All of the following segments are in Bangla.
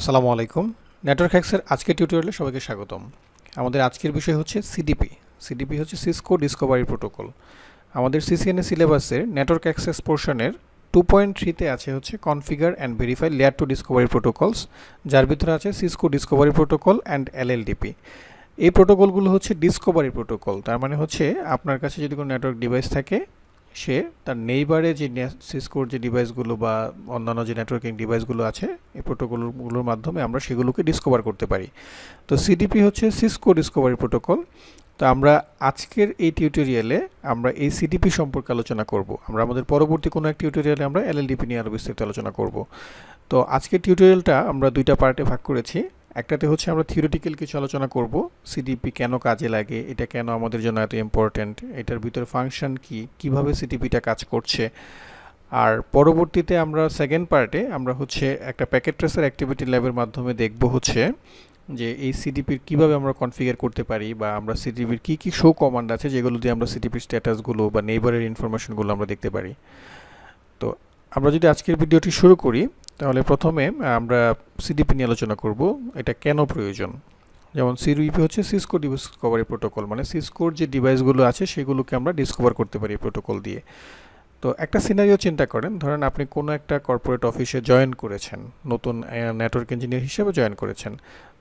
আসসালামু আলাইকুম। নেটওয়ার্ক হ্যাক্সের আজকের টিউটোরিয়ালে সবাইকে স্বাগতম। আমাদের আজকের বিষয় হচ্ছে সিডিপি। সিডিপি হচ্ছে সিসকো ডিসকভারি প্রোটোকল। আমাদের সিসিএনএ সিলেবাসের নেটওয়ার্ক অ্যাক্সেস পোর্শনের 2.3-তে আছে হচ্ছে configure and verify layer 2 Discovery protocols, যার ভিতরে আছে সিসকো ডিসকভারি প্রোটোকল অ্যান্ড এলএলডিপি। এই প্রোটোকলগুলো হচ্ছে ডিসকভারি প্রোটোকল, তার মানে হচ্ছে আপনার কাছে যদি কোনো নেটওয়ার্ক ডিভাইস থাকে, সে তার নেইবারে যে সিসকোর যে ডিভাইসগুলো বা অন্যান্য যে নেটওয়ার্কিং ডিভাইসগুলো আছে, এই প্রোটোকলগুলোর মাধ্যমে আমরা সেগুলোকে ডিসকভার করতে পারি। তো সিডিপি হচ্ছে সিসকো ডিসকভারি প্রোটোকল। তো আমরা আজকের এই টিউটোরিয়ালে আমরা এই সিডিপি সম্পর্কে আলোচনা করব। আমরা আমাদের পরবর্তী কোনো এক টিউটোরিয়ালে আমরা এলএলডিপি নিয়ে আরও বিস্তারিত আলোচনা করব। তো আজকের টিউটোরিয়ালটা আমরা দুইটা পার্টে ভাগ করেছি। একটাতে হচ্ছে আমরা থিওরিটিক্যাল কিছু আলোচনা করব, সিডিপি কেন কাজে লাগে, এটা কেন আমাদের জন্য এত ইম্পর্ট্যান্ট, এটার ভিতরে ফাংশন কি, কিভাবে সিডিপিটা কাজ করছে। আর পরবর্তীতে আমরা সেকেন্ড পার্টে আমরা হচ্ছে একটা প্যাকেট ট্রেসার অ্যাক্টিভিটি ল্যাবের মাধ্যমে দেখব হচ্ছে যে এই সিডিপির কিভাবে আমরা কনফিগার করতে পারি, বা আমরা সিডিপির কি কি শো কমান্ড আছে যেগুলো দিয়ে আমরা সিডিপির স্ট্যাটাসগুলো বা নেইবারের ইনফরমেশনগুলো আমরা দেখতে পারি। তো আমরা যদি আজকের ভিডিওটি শুরু করি, তাহলে প্রথমে আমরা সিডিপি নিয়ে আলোচনা করব, এটা কেন প্রয়োজন। যেমন সিডিপি হচ্ছে সিসকো ডিসকভারি প্রোটোকল, মানে সিসকোর যে ডিভাইসগুলো আছে সেগুলোকে আমরা ডিসকভার করতে পারি প্রোটোকল দিয়ে। তো একটা সিনারিও চিন্তা করেন, ধরেন আপনি কোনো একটা কর্পোরেট অফিসে জয়েন করেছেন, নতুন নেটওয়ার্ক ইঞ্জিনিয়ার হিসেবে জয়েন করেছেন।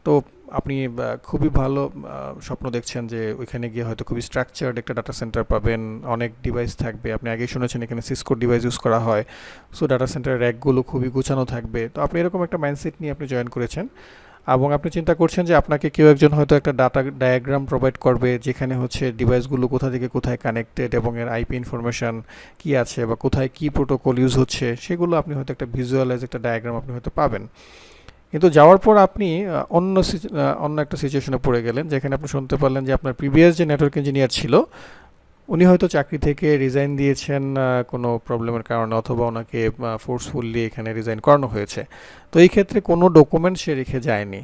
তো আপনি খুবই ভালো স্বপ্ন দেখছেন যে ওইখানে গিয়ে হয়তো খুবই স্ট্রাকচার্ড একটা ডাটা সেন্টার পাবেন, অনেক ডিভাইস থাকবে। আপনি আগেই শুনেছেন এখানে সিসকোর ডিভাইস ইউজ করা হয়, সো ডাটা সেন্টারের র্যাকগুলো খুবই গুছানো থাকবে। তো আপনি এরকম একটা মাইন্ডসেট নিয়ে আপনি জয়েন করেছেন, এবং আপনি চিন্তা করছেন যে আপনাকে কেউ একজন হয়তো একটা ডাটা ডায়াগ্রাম প্রোভাইড করবে, যেখানে হচ্ছে ডিভাইসগুলো কোথা থেকে কোথায় কানেক্টেড এবং এর আইপি ইনফরমেশান কী আছে বা কোথায় কী প্রোটোকল ইউজ হচ্ছে, সেগুলো আপনি হয়তো একটা ভিজুয়ালাইজ একটা ডায়াগ্রাম আপনি হয়তো পাবেন। কিন্তু যাওয়ার পর আপনি অন্য একটা সিচুয়েশনে পড়ে গেলেন, যেখানে আপনি শুনতে পারলেন যে আপনার প্রিভিয়াস যে নেটওয়ার্ক ইঞ্জিনিয়ার ছিল, উনি হয়তো চাকরি থেকে রিজাইন দিয়েছেন কোনো প্রবলেমের কারণে, অথবা ওনাকে ফোর্সফুলি এখানে রিজাইন করানো হয়েছে। তো এই ক্ষেত্রে কোনো ডকুমেন্ট সে রেখে যায়নি,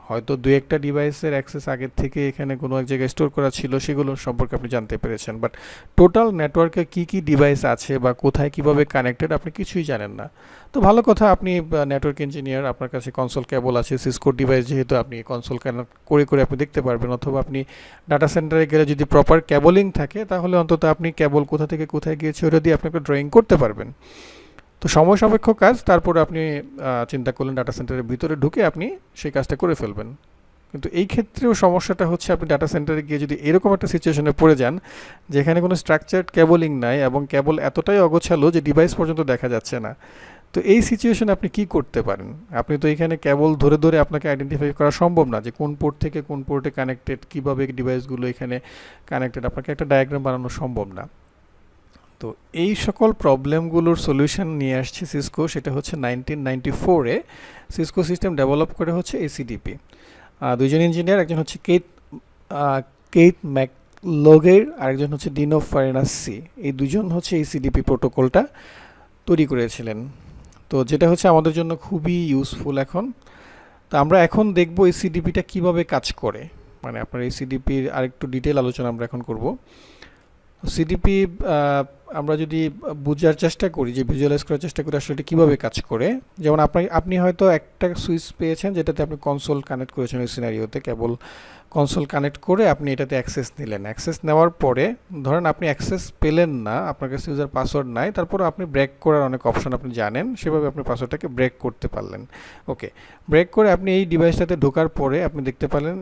হয়তো দু একটা ডিভাইসের অ্যাক্সেস আগের থেকে এখানে কোনো এক জায়গায় স্টোর করা ছিল, সেগুলো সম্পর্কে আপনি জানতে পেরেছেন, বাট টোটাল নেটওয়ার্কে কী কী ডিভাইস আছে বা কোথায় কিভাবে কানেক্টেড আপনি কিছুই জানেন না। তো ভালো কথা, আপনি নেটওয়ার্ক ইঞ্জিনিয়ার, আপনার কাছে কনসোল কেবল আছে, সিসকো ডিভাইস যেহেতু আপনি কনসোল কানেক্ট করে করে আপনি দেখতে পারবেন, অথবা আপনি ডাটা সেন্টারে গেলে যদি প্রপার কেবলিং থাকে, তাহলে অন্তত আপনি কেবল কোথা থেকে কোথায় গিয়েছে ওটা দিয়ে আপনি একটা ড্রয়িং করতে পারবেন। তো সময় সাপেক্ষ কাজ, তারপরে আপনি চিন্তা করলেন ডাটা সেন্টারের ভিতরে ঢুকে আপনি সেই কাজটা করে ফেলবেন। কিন্তু এই ক্ষেত্রেও সমস্যাটা হচ্ছে, আপনি ডাটা সেন্টারে গিয়ে যদি এরকম একটা সিচুয়েশনে পড়ে যান যেখানে কোনো স্ট্রাকচার্ড কেবলিং নাই এবং কেবল এতটাই অগোছালো যে ডিভাইস পর্যন্ত দেখা যাচ্ছে না, তো এই সিচুয়েশনে আপনি কি করতে পারেন? আপনি তো এখানে কেবল ধরে ধরে আপনাকে আইডেন্টিফাই করা সম্ভব না যে কোন পোর্ট থেকে কোন পোর্টে কানেক্টেড, কীভাবে ডিভাইসগুলো এখানে কানেক্টেড, আপনাকে একটা ডায়াগ্রাম বানানো সম্ভব না। তো এই সকল প্রবলেমগুলোর সলিউশন নিয়ে আসছে সিসকো, সেটা হচ্ছে 1994-এ সিসকো সিস্টেম ডেভেলপ করে হচ্ছে এই সিডিপি। দুইজন ইঞ্জিনিয়ার, একজন হচ্ছে কেইথ ম্যাকলোগের, আরেকজন হচ্ছে ডিনো ফারেনাসি, এই দুজন হচ্ছে এই সিডিপি প্রোটোকলটা তৈরি করেছিলেন। তো যেটা হচ্ছে আমাদের জন্য খুবই ইউজফুল এখন। তো আমরা এখন দেখব এই সিডিপিটা কীভাবে কাজ করে, মানে আপনার এই সিডিপির আরেকটু ডিটেল আলোচনা আমরা এখন করব। সিডিপি আমরা যদি বোঝার চেষ্টা করি, যে ভিজুয়ালাইজ করার চেষ্টা করি আসলে এটা কীভাবে কাজ করে। যেমন আপনি হয়তো একটা সুইচ পেয়েছেন যেটাতে আপনি কনসোল কানেক্ট করেছেন, ওই সিনারিওতে কেবল কনসোল কানেক্ট করে আপনি এটাতে অ্যাক্সেস নিলেন। অ্যাক্সেস নেওয়ার পরে ধরেন আপনি অ্যাক্সেস পেলেন না, আপনার কাছে ইউজার পাসওয়ার্ড নাই, তারপরে আপনি ব্রেক করার অনেক অপশন আপনি জানেন, সেভাবে আপনি পাসওয়ার্ডটাকে ব্রেক করতে পারলেন। ওকে, ব্রেক করে আপনি এই ডিভাইসটাতে ঢোকার পরে আপনি দেখতে পেলেন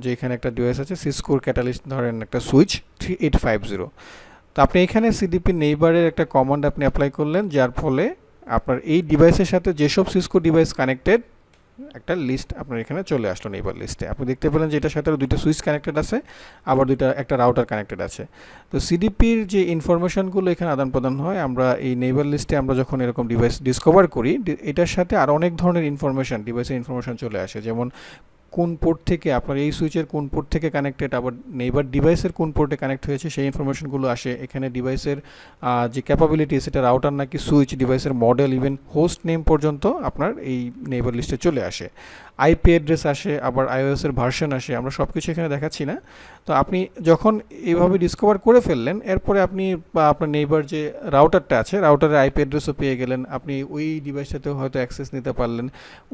যে এখানে একটা ডিভাইস আছে, সিসকোর ক্যাটালিস্ট ধরেন একটা সুইচ 3850। তো আপনি এখানে সিডিপি নেইবারের একটা কমান্ড আপনি অ্যাপ্লাই করলেন, যার ফলে আপনার এই ডিভাইসের সাথে যেসব সিসকো ডিভাইস কানেক্টেড একটা লিস্ট আপনার এখানে চলে আসলো নেইবার লিস্টে। আপনি দেখতে পেলেন যে এটার সাথে দুইটা সুইচ কানেক্টেড আছে, আবার একটা রাউটার কানেক্টেড আছে। তো সিডিপির যে ইনফরমেশনগুলো এখানে আদান প্রদান হয়, আমরা এই নেইবার লিস্টে আমরা যখন এরকম ডিভাইস ডিসকভার করি, এটার সাথে আর অনেক ধরনের ইনফরমেশন, ডিভাইসের ইনফরমেশন চলে আসে। যেমন কোন পোর্ট থেকে আপনার এই সুইচের কোন পোর্ট থেকে কানেক্টেড, আবার নেইবার ডিভাইসের কোন পোর্টে কানেক্ট হয়েছে সেই ইনফরমেশনগুলো আসে। এখানে ডিভাইসের যে ক্যাপাবিলিটি সেটা রাউটার নাকি সুইচ, ডিভাইসের মডেল, ইভেন হোস্ট নেম পর্যন্ত আপনার এই নেইবার লিস্টে চলে আসে। আইপি অ্যাড্রেস আসে, আবার আইওএসের ভার্সন আসে, আমরা সব কিছু এখানে দেখাচ্ছি না। তো আপনি যখন এইভাবে ডিসকভার করে ফেললেন, এরপরে আপনি আপনার নেইবার যে রাউটারটা আছে, রাউটারের আইপি অ্যাড্রেসও পেয়ে গেলেন, আপনি ওই ডিভাইসটাতেও হয়তো অ্যাক্সেস নিতে পারলেন।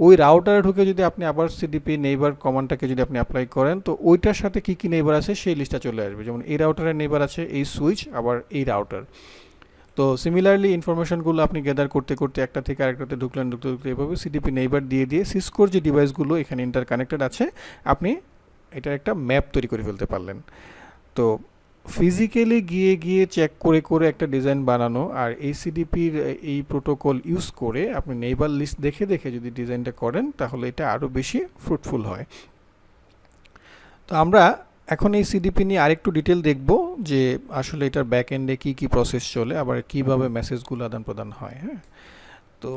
ওই রাউটারে ঢুকে যদি আপনি আবার সিডিপি নেইবার কমান্ডটাকে যদি আপনি অ্যাপ্লাই করেন, তো ওইটার সাথে কী কী নেইবার আছে সেই লিস্টটা চলে আসবে। যেমন এই রাউটারের নেইবার আছে এই সুইচ, আবার এই রাউটার। তো সিমিলারলি ইনফরমেশনগুলো আপনি গ্যাদার করতে করতে একটা থেকে আরেকটাতে ঢুকতে ঢুকতে এভাবে সিডিপি নেইবার দিয়ে সিসকোর যে ডিভাইসগুলো এখানে ইন্টার কানেক্টেড আছে, আপনি এটার একটা ম্যাপ তৈরি করে ফেলতে পারলেন। তো ফিজিক্যালি গিয়ে চেক করে একটা ডিজাইন বানানো, আর এই সিডিপির এই প্রোটোকল ইউজ করে আপনি নেইবার লিস্ট দেখে যদি ডিজাইনটা করেন, তাহলে এটা আরও বেশি ফ্রুটফুল হয়। তো আমরা এখন এই সিডিপি নিয়ে আরেকটু ডিটেল দেখব যে আসলে এটার ব্যাক এন্ডে কী প্রসেস চলে, আবার কীভাবে মেসেজগুলো আদান প্রদান হয়। হ্যাঁ, তো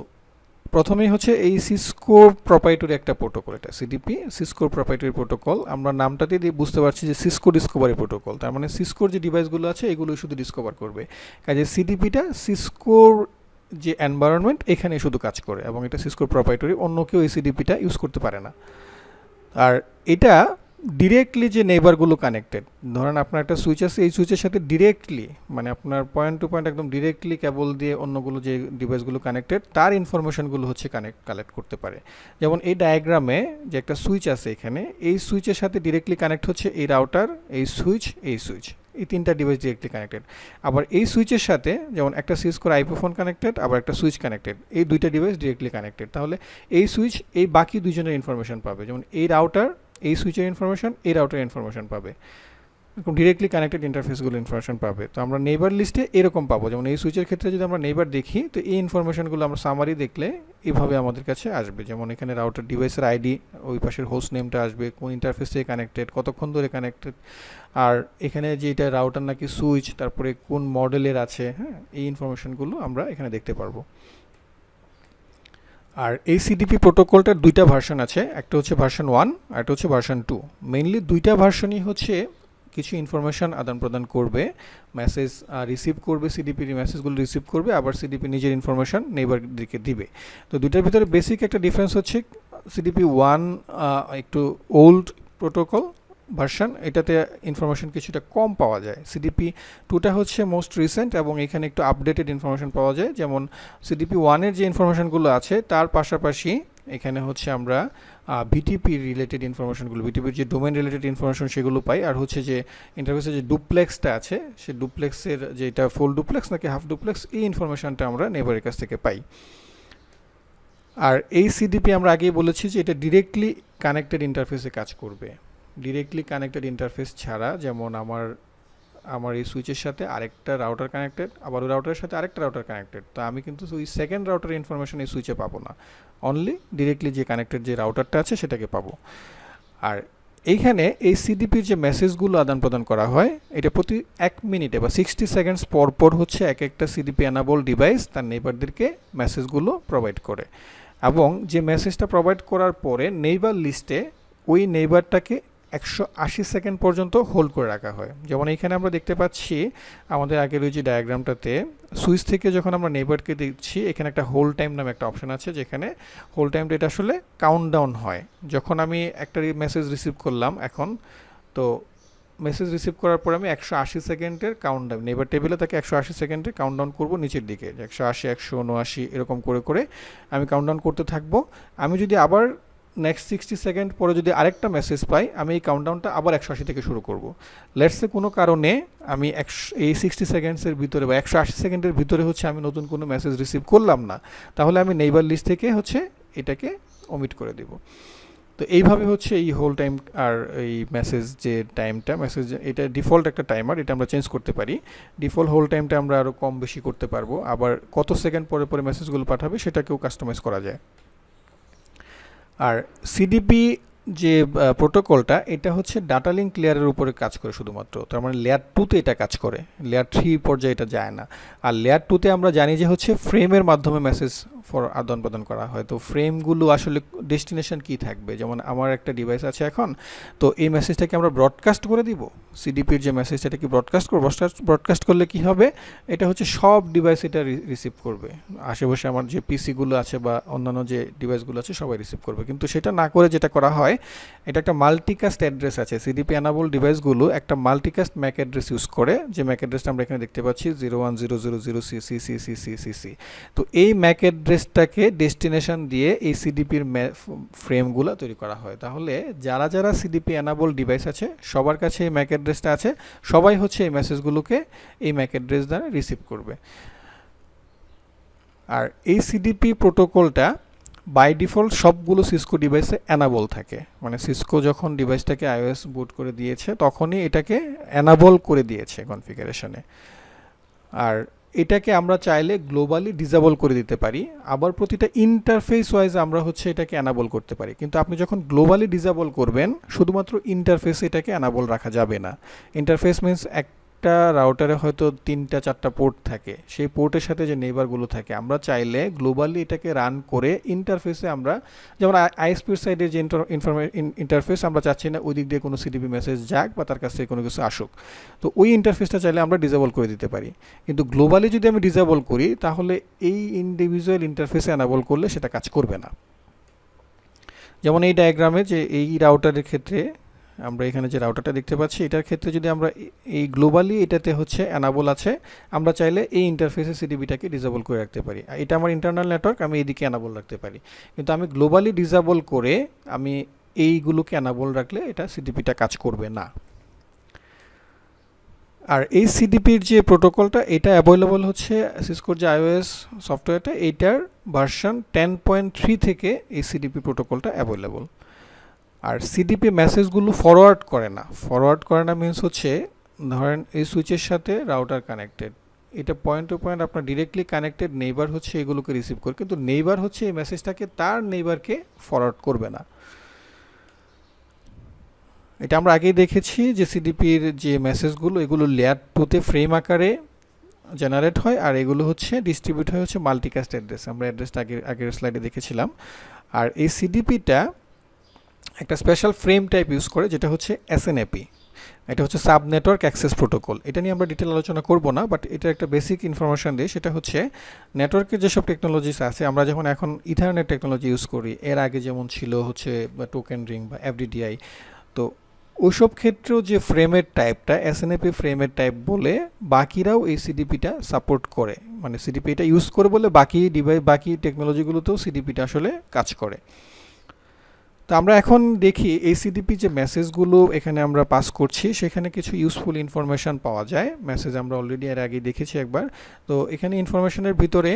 প্রথমেই হচ্ছে এই সিসকো প্রপাইটরি একটা প্রোটোকল, এটা সিডিপি সিসকো প্রপাইটরি প্রোটোকল। আমরা নামটাতে দিয়ে বুঝতে পারছি যে সিসকো ডিসকভারি প্রোটোকল, তার মানে সিসকোর যে ডিভাইসগুলো আছে এগুলো শুধু ডিসকভার করবে। কাজে সিডিপিটা সিসকোর যে এনভায়রনমেন্ট এখানে শুধু কাজ করে, এবং এটা সিসকোর প্রপাইটরি, অন্য কেউ এই সিডিপিটা ইউজ করতে পারে না। আর এটা ডিরেক্টলি যে নেইবারগুলো কানেক্টেড, ধরেন আপনার একটা সুইচ আছে, এই সুইচের সাথে ডিরেক্টলি মানে আপনার পয়েন্ট টু পয়েন্ট একদম ডিরেক্টলি কেবল দিয়ে অন্যগুলো যে ডিভাইসগুলো কানেক্টেড তার ইনফরমেশনগুলো হচ্ছে কালেক্ট করতে পারে। যেমন এই ডায়াগ্রামে যে একটা সুইচ আছে এখানে, এই সুইচের সাথে ডিরেক্টলি কানেক্ট হচ্ছে এই রাউটার, এই সুইচ, এই তিনটা ডিভাইস ডিরেক্টলি কানেক্টেড। আবার এই সুইচের সাথে যেমন একটা সিসকোর আইপি ফোন কানেক্টেড, আবার একটা সুইচ কানেক্টেড, এই দুইটা ডিভাইস ডিরেক্টলি কানেক্টেড। তাহলে এই সুইচ এই বাকি দুজনের ইনফরমেশন পাবে, যেমন এই রাউটার এই সুইচের ইনফরমেশন, এই রাউটার ইনফরমেশন পাবে, এরকম ডিরেক্টলি কানেক্টেড ইন্টারফেসগুলো ইনফরমেশন পাবে। তো আমরা নেইবার লিস্টে এরকম পাবো, যেমন এই সুইচের ক্ষেত্রে যদি আমরা নেইবার দেখি, তো এই ইনফরমেশনগুলো আমরা সামারি দেখলে এইভাবে আমাদের কাছে আসবে। যেমন এখানে রাউটার ডিভাইসের আইডি, ওই পাশের হোস্ট নেমটা আসবে, কোন ইন্টারফেস থেকে কানেক্টেড, কতক্ষণ ধরে কানেক্টেড, আর এখানে যে এটা রাউটার নাকি সুইচ, তারপরে কোন মডেলের আছে। হ্যাঁ, এই ইনফরমেশনগুলো আমরা এখানে দেখতে পারবো। আর এই সিডিপি প্রোটোকলটার দুইটা ভার্সন আছে, একটা হচ্ছে ভার্সন 1 আর একটা হচ্ছে ভার্সন 2। মেইনলি দুইটা ভার্সনই হচ্ছে কিছু ইনফরমেশন আদান প্রদান করবে, মেসেজ রিসিভ করবে, সিডিপির মেসেজগুলো রিসিভ করবে, আবার সিডিপি নিজের ইনফরমেশন নেইবারদেরকে দিবে। তো দুইটার ভিতরে বেসিক একটা ডিফারেন্স হচ্ছে সিডিপি 1 একটু ওল্ড প্রোটোকল ভার্সন, এটাতে ইনফরমেশন কিছুটা কম পাওয়া যায়। সিডিপি 2টা হচ্ছে মোস্ট রিসেন্ট, এবং এখানে একটু আপডেটেড ইনফরমেশন পাওয়া যায়। যেমন সিডিপি 1-এর যে ইনফরমেশনগুলো আছে তার পাশাপাশি এখানে হচ্ছে আমরা ভিটিপি রিলেটেড ইনফরমেশনগুলো, ভিটিপির যে ডোমেন রিলেটেড ইনফরমেশন সেগুলো পাই। আর হচ্ছে যে ইন্টারফেসের যে ডুপ্লেক্সটা আছে, সে ডুপ্লেক্সের যে এটা ফুল ডুপ্লেক্স নাকি হাফ ডুপ্লেক্স, এই ইনফরমেশনটা আমরা নেইবারের কাছ থেকে পাই। আর এই সিডিপি আমরা আগেই বলেছি যে এটা ডিরেক্টলি কানেক্টেড ইন্টারফেসে কাজ করবে। ডিরেক্টলি কানেক্টেড ইন্টারফেস ছাড়া, যেমন আমার এই সুইচের সাথে আরেকটা রাউটার কানেক্টেড, আবার ওই রাউটারের সাথে আরেকটা রাউটার কানেক্টেড, তো আমি কিন্তু ওই সেকেন্ড রাউটারের ইনফরমেশন এই সুইচে পাবো না, অনলি ডিরেক্টলি যে কানেক্টেড যে রাউটারটা আছে সেটাকে পাবো। আর এইখানে এই সিডিপির যে মেসেজগুলো আদান প্রদান করা হয়, এটা প্রতি 1 মিনিটে বা 60 সেকেন্ডস পর হচ্ছে এক একটা সিডিপি অ্যানাবল ডিভাইস তার নেইবারদেরকে মেসেজগুলো প্রোভাইড করে, এবং যে মেসেজটা প্রোভাইড করার পরে নেইবার লিস্টে ওই নেইবারটাকে 180 সেকেন্ড পর্যন্ত হোল্ড করে রাখা হয়। যেমন এইখানে আমরা দেখতে পাচ্ছি আমাদের আগের ওই যে ডায়াগ্রামটাতে, সুইচ থেকে যখন আমরা নেইবারকে দিচ্ছি, এখানে একটা হোল্ড টাইম নামে একটা অপশন আছে, যেখানে হোল্ড টাইমটা এটা আসলে কাউন্টডাউন হয়। যখন আমি একটা মেসেজ রিসিভ করলাম এখন, তো মেসেজ রিসিভ করার পর আমি 180 সেকেন্ডের কাউন্টডাউন, নেইবার টেবিলে তাকে 180 সেকেন্ডের কাউন্টডাউন করব নিচের দিকে, 180, 179 এরকম করে আমি কাউন্টডাউন করতে থাকবো। আমি যদি আবার নেক্সট 60 সেকেন্ড পরে যদি আরেকটা মেসেজ পাই, আমি এই কাউন্টডাউনটা আবার 180 থেকে শুরু করব। লেটসে কোনো কারণে আমি এই 60 সেকেন্ডসের ভিতরে বা 180 সেকেন্ডের ভিতরে হচ্ছে আমি নতুন কোনো মেসেজ রিসিভ করলাম না, তাহলে আমি নেইবার লিস্ট থেকে হচ্ছে এটাকে ওমিট করে দেব। তো এইভাবে হচ্ছে এই হোল টাইম আর এই মেসেজ যে টাইমটা, মেসেজ এটা ডিফল্ট একটা টাইমার, এটা আমরা চেঞ্জ করতে পারি। ডিফল্ট হোল টাইমটা আমরা আরও কম বেশি করতে পারবো, আবার কত সেকেন্ড পরে মেসেজগুলো পাঠাবে সেটাকেও কাস্টমাইজ করা যায়। আর সিডিপি যে প্রোটোকলটা, এটা হচ্ছে ডাটা লিঙ্ক লেয়ারের উপরে কাজ করে শুধুমাত্র, তার মানে লেয়ার 2তে এটা কাজ করে, লেয়ার 3 পর্যায়ে এটা যায় না। আর লেয়ার 2তে আমরা জানি যে হচ্ছে ফ্রেমের মাধ্যমে মেসেজ ফর আদান প্রদান করা হয়। তো ফ্রেমগুলো আসলে ডেস্টিনেশন কি থাকবে, যেমন আমার একটা ডিভাইস আছে এখন, তো এই মেসেজটাকে আমরা ব্রডকাস্ট করে দিব, সিডিপির যে মেসেজটা এটা কি ব্রডকাস্ট করব, ব্রডকাস্ট করলে কি হবে, এটা হচ্ছে সব ডিভাইস এটা রিসিভ করবে, আশেপাশে আমার যে পিসিগুলো আছে বা অন্যান্য যে ডিভাইসগুলো আছে সবাই রিসিভ করবে। কিন্তু সেটা না করে যেটা করা হয়, এটা একটা মাল্টিকাস্ট অ্যাড্রেস আছে, সিডিপি অ্যানাবল ডিভাইসগুলো একটা মাল্টিকাস্ট ম্যাক অ্যাড্রেস ইউজ করে, যে ম্যাক অ্যাড্রেসটা আমরা এখানে দেখতে পাচ্ছি 01000CCCCCC। তো এই ম্যাক অ্যাড্রেসটাকে ডেস্টিনেশন দিয়ে এই সিডিপির ফ্রেমগুলো তৈরি করা হয়। তাহলে যারা যারা সিডিপি অ্যানাবল ডিভাইস আছে সবার কাছে এই ম্যাক অ্যাড্রেসটা আছে, সবাই হচ্ছে এই মেসেজগুলোকে এই ম্যাক অ্যাড্রেস দ্বারা রিসিভ করবে। আর এই সিডিপি প্রোটোকলটা বাই ডিফল্ট সবগুলো সিসকো ডিভাইসে অ্যানাবল থাকে, মানে সিসকো যখন ডিভাইসটাকে আইওএস বুট করে দিয়েছে তখনই এটাকে অ্যানাবল করে দিয়েছে কনফিগারেশনে। আর এটাকে আমরা চাইলে গ্লোবালি ডিসেবল করে দিতে পারি, আবার প্রতিটা ইন্টারফেস ওয়াইজ আমরা হচ্ছে এটাকে অ্যানাবল করতে পারি। কিন্তু আপনি যখন গ্লোবালি ডিসেবল করবেন শুধুমাত্র ইন্টারফেসে এটাকে অ্যানাবল রাখা যাবে না। ইন্টারফেস মিনস একটা রাউটারে হয়তো 3-4টা পোর্ট থাকে, সেই পোর্টের সাথে যে নেইবারগুলো থাকে, আমরা চাইলে গ্লোবালি এটাকে রান করে ইন্টারফেসে আমরা, যেমন আইএসপির সাইডের যে ইন্টারফেস আমরা চাচ্ছি না ওই দিক দিয়ে কোনো সিডিপি মেসেজ যাক বা তার কাছ থেকে কোনো কিছু আসুক, তো ওই ইন্টারফেসটা চাইলে আমরা ডিসেবল করে দিতে পারি। কিন্তু গ্লোবালি যদি আমি ডিসেবল করি তাহলে এই ইন্ডিভিজুয়াল ইন্টারফেসে অ্যানাবল করলে সেটা কাজ করবে না। যেমন এই ডায়াগ্রামে যে এই রাউটারের ক্ষেত্রে আমরা এখানে যে রাউটারটা দেখতে পাচ্ছি, এটার ক্ষেত্রে যদি আমরা এই গ্লোবালি এটাতে হচ্ছে অ্যানাবল আছে, আমরা চাইলে এই ইন্টারফেসে সিডিপিটাকে ডিসেবল করে রাখতে পারি। এটা আমার ইন্টারনাল নেটওয়ার্ক, আমি এইদিকে অ্যানাবল রাখতে পারি। কিন্তু আমি গ্লোবালি ডিসেবল করে আমি এইগুলোকে অ্যানাবল রাখলে এটা সিডিপিটা কাজ করবে না। আর এই সিডিপির যে প্রোটোকলটা এটা অ্যাভেলেবল হচ্ছে সিসকোর যে আইওএস সফটওয়্যারটা, এইটার ভার্সন 10.3 থেকে এই সিডিপি প্রোটোকলটা অ্যাভেলেবল। আর সিডিপি মেসেজগুলো ফরওয়ার্ড করে না মিনস হচ্ছে ধরেন এই সুইচের সাথে রাউটার কানেক্টেড, এটা পয়েন্ট টু পয়েন্ট আপনার ডিরেক্টলি কানেক্টেড, নেইবার হচ্ছে এগুলোকে রিসিভ করে, কিন্তু নেইবার হচ্ছে এই মেসেজটাকে তার নেইবারকে ফরওয়ার্ড করবে না। এটা আমরা আগেই দেখেছি যে সিডিপির যে মেসেজগুলো এগুলো লেয়ার 2তে ফ্রেম আকারে জেনারেট হয়, আর এগুলো হচ্ছে ডিস্ট্রিবিউট হয় হচ্ছে মাল্টিকাস্ট অ্যাড্রেস, আমরা অ্যাড্রেসটা আগের স্লাইডে দেখেছিলাম। আর এই সিডিপিটা একটা স্পেশাল ফ্রেম টাইপ ইউজ করে যেটা হচ্ছে এসএনএপি, এটা হচ্ছে সাব নেটওয়ার্ক অ্যাক্সেস প্রোটোকল। এটা নিয়ে আমরা ডিটেল আলোচনা করব না, বাট এটা একটা বেসিক ইনফরমেশন দিই, সেটা হচ্ছে নেটওয়ার্কের যেসব টেকনোলজিস আছে, আমরা যখন এখন ইথারনেট টেকনোলজি ইউজ করি, এর আগে যেমন ছিল হচ্ছে টোকেন রিং বা এফডিডিআই, তো ওইসব ক্ষেত্রেও যে ফ্রেমের টাইপটা এসএনএপি ফ্রেমের টাইপ বলে বাকিরাও এই সিডিপিটা সাপোর্ট করে, মানে সিডিপি এটা ইউজ করে বলে বাকি ডিভাইস বাকি টেকনোলজিগুলোতেও সিডিপিটা আসলে কাজ করে। তো আমরা এখন দেখি এই সিডিপি যে মেসেজগুলো এখানে আমরা পাস করছি সেখানে কিছু ইউজফুল ইনফরমেশান পাওয়া যায়। মেসেজ আমরা অলরেডি এর আগে দেখেছি একবার। তো এখানে ইনফরমেশনের ভিতরে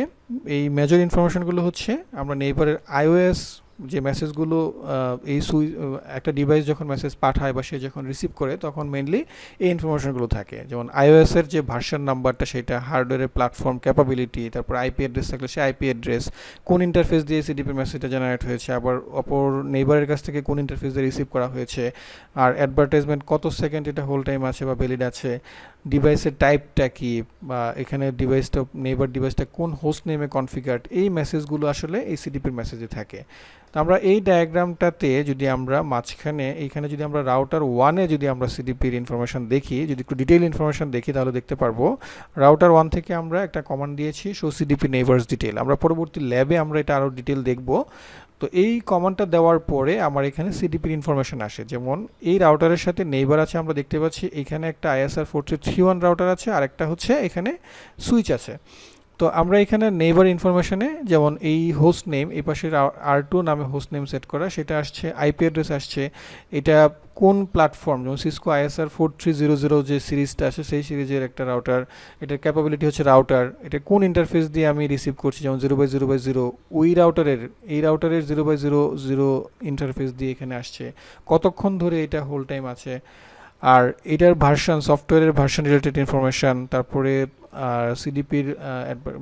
এই মেজর ইনফরমেশনগুলো হচ্ছে আমরা নেইবারের আইওএস যে মেসেজগুলো এই একটা ডিভাইস যখন মেসেজ পাঠায় বা সে যখন রিসিভ করে তখন মেইনলি এই ইনফরমেশনগুলো থাকে, যেমন আইওএসের যে ভার্সন নাম্বারটা সেটা, হার্ডওয়্যারের প্ল্যাটফর্ম ক্যাপাবিলিটি, তারপর আইপি অ্যাড্রেস থাকলে সে আইপি অ্যাড্রেস, কোন ইন্টারফেস দিয়ে সিডিপি মেসেজটা জেনারেট হয়েছে, আবার অপর নেইবারের কাছ থেকে কোন ইন্টারফেস দিয়ে রিসিভ করা হয়েছে, আর অ্যাডভার্টাইজমেন্ট কত সেকেন্ড এটা হোল টাইম আছে বা ভ্যালিড আছে, ডিভাইসের টাইপটা কি, বা এখানে ডিভাইসটা নেইবার ডিভাইসটা কোন হোস্ট নেমে কনফিগার্ড, এই মেসেজগুলো আসলে এই সিডিপির মেসেজে থাকে। তো আমরা এই ডায়াগ্রামটাতে যদি আমরা মাঝখানে এইখানে যদি আমরা রাউটার 1-এ যদি আমরা সিডিপির ইনফরমেশন দেখি, যদি একটু ডিটেইল ইনফরমেশন দেখি তাহলে দেখতে পারবো রাউটার 1 থেকে আমরা একটা কমান্ড দিয়েছি শো সিডিপি নেইবার্স ডিটেইল। আমরা পরবর্তী ল্যাবে আমরা এটা আরও ডিটেইল দেখব। তো এই কমান্ডটা দেওয়ার পরে আমার এখানে সিডিপির ইনফরমেশন আসে, যেমন এই রাউটারের সাথে নেইবার আছে, আমরা দেখতে পাচ্ছি এখানে একটা ISR4331 রাউটার আছে আর একটা হচ্ছে এখানে সুইচ আছে। তো আমরা এখানে নেইবার ইনফরমেশনে যেমন এই হোস্ট নেম, এই পাশে R2 নামে হোস্ট নেম সেট করা, সেটা আসছে, আইপি অ্যাড্রেস আসছে, এটা কোন প্ল্যাটফর্ম, যেমন সিসকো ISR4300 যে সিরিজটা আছে সেই সিরিজের একটা রাউটার, এটার ক্যাপাবিলিটি হচ্ছে রাউটার, এটা কোন ইন্টারফেস দিয়ে আমি রিসিভ করছি, যেমন 0/0/0 ওই এই রাউটারের 0/00 ইন্টারফেস দিয়ে এখানে আসছে, কতক্ষণ ধরে এটা হোল টাইম আছে, আর এটার ভার্সন, সফটওয়্যারের ভার্সন রিলেটেড ইনফরমেশান, তারপরে সিডিপির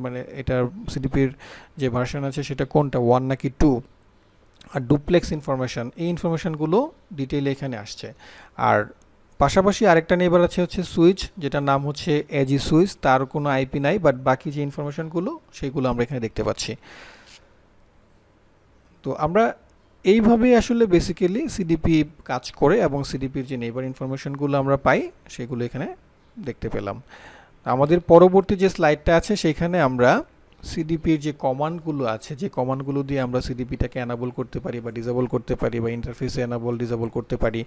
মানে এটার সিডিপির যে ভার্সন আছে সেটা কোনটা 1 নাকি 2, আর ডুপ্লেক্স ইনফরমেশান, এই ইনফরমেশানগুলো ডিটেইলে এখানে আসছে। আর পাশাপাশি আরেকটা নেইবার আছে হচ্ছে সুইচ, যেটার নাম হচ্ছে এজি সুইচ, তার কোনো আইপি নাই, বাট বাকি যে ইনফরমেশানগুলো সেইগুলো আমরা এখানে দেখতে পাচ্ছি। তো আমরা এইভাবেই আসলে বেসিক্যালি সিডিপি কাজ করে এবং সিডিপির যে নেইবার ইনফরমেশনগুলো আমরা পাই সেগুলো এখানে দেখতে পেলাম। আমাদের পরবর্তী যে স্লাইডটা আছে সেখানে আমরা সিডিপির যে কমান্ডগুলো আছে, যে কমান্ডগুলো দিয়ে আমরা সিডিপিটাকে এনাবল করতে পারি বা ডিসেবল করতে পারি বা ইন্টারফেসে এনাবল ডিসেবল করতে পারি,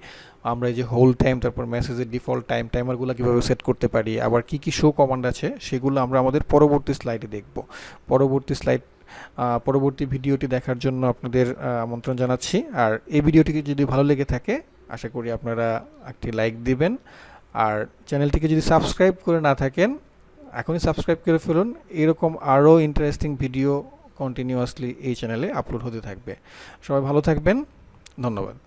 আমরা এই যে হোল টাইম, তারপর মেসেজের ডিফল্ট টাইমারগুলো কীভাবে সেট করতে পারি, আবার কি কি শো কমান্ড আছে সেগুলো আমরা আমাদের পরবর্তী স্লাইডে দেখব। পরবর্তী ভিডিওটি দেখার জন্য আপনাদের আমন্ত্রণ জানাচ্ছি। আর এই ভিডিওটিকে যদি ভালো লেগে থাকে আশা করি আপনারা একটি লাইক দিবেন, আর চ্যানেলটিকে যদি সাবস্ক্রাইব করে না থাকেন এখনই সাবস্ক্রাইব করে ফেলুন। এরকম আরও ইন্টারেস্টিং ভিডিও কন্টিনিউয়াসলি এই চ্যানেলে আপলোড হতে থাকবে। সবাই ভালো থাকবেন, ধন্যবাদ।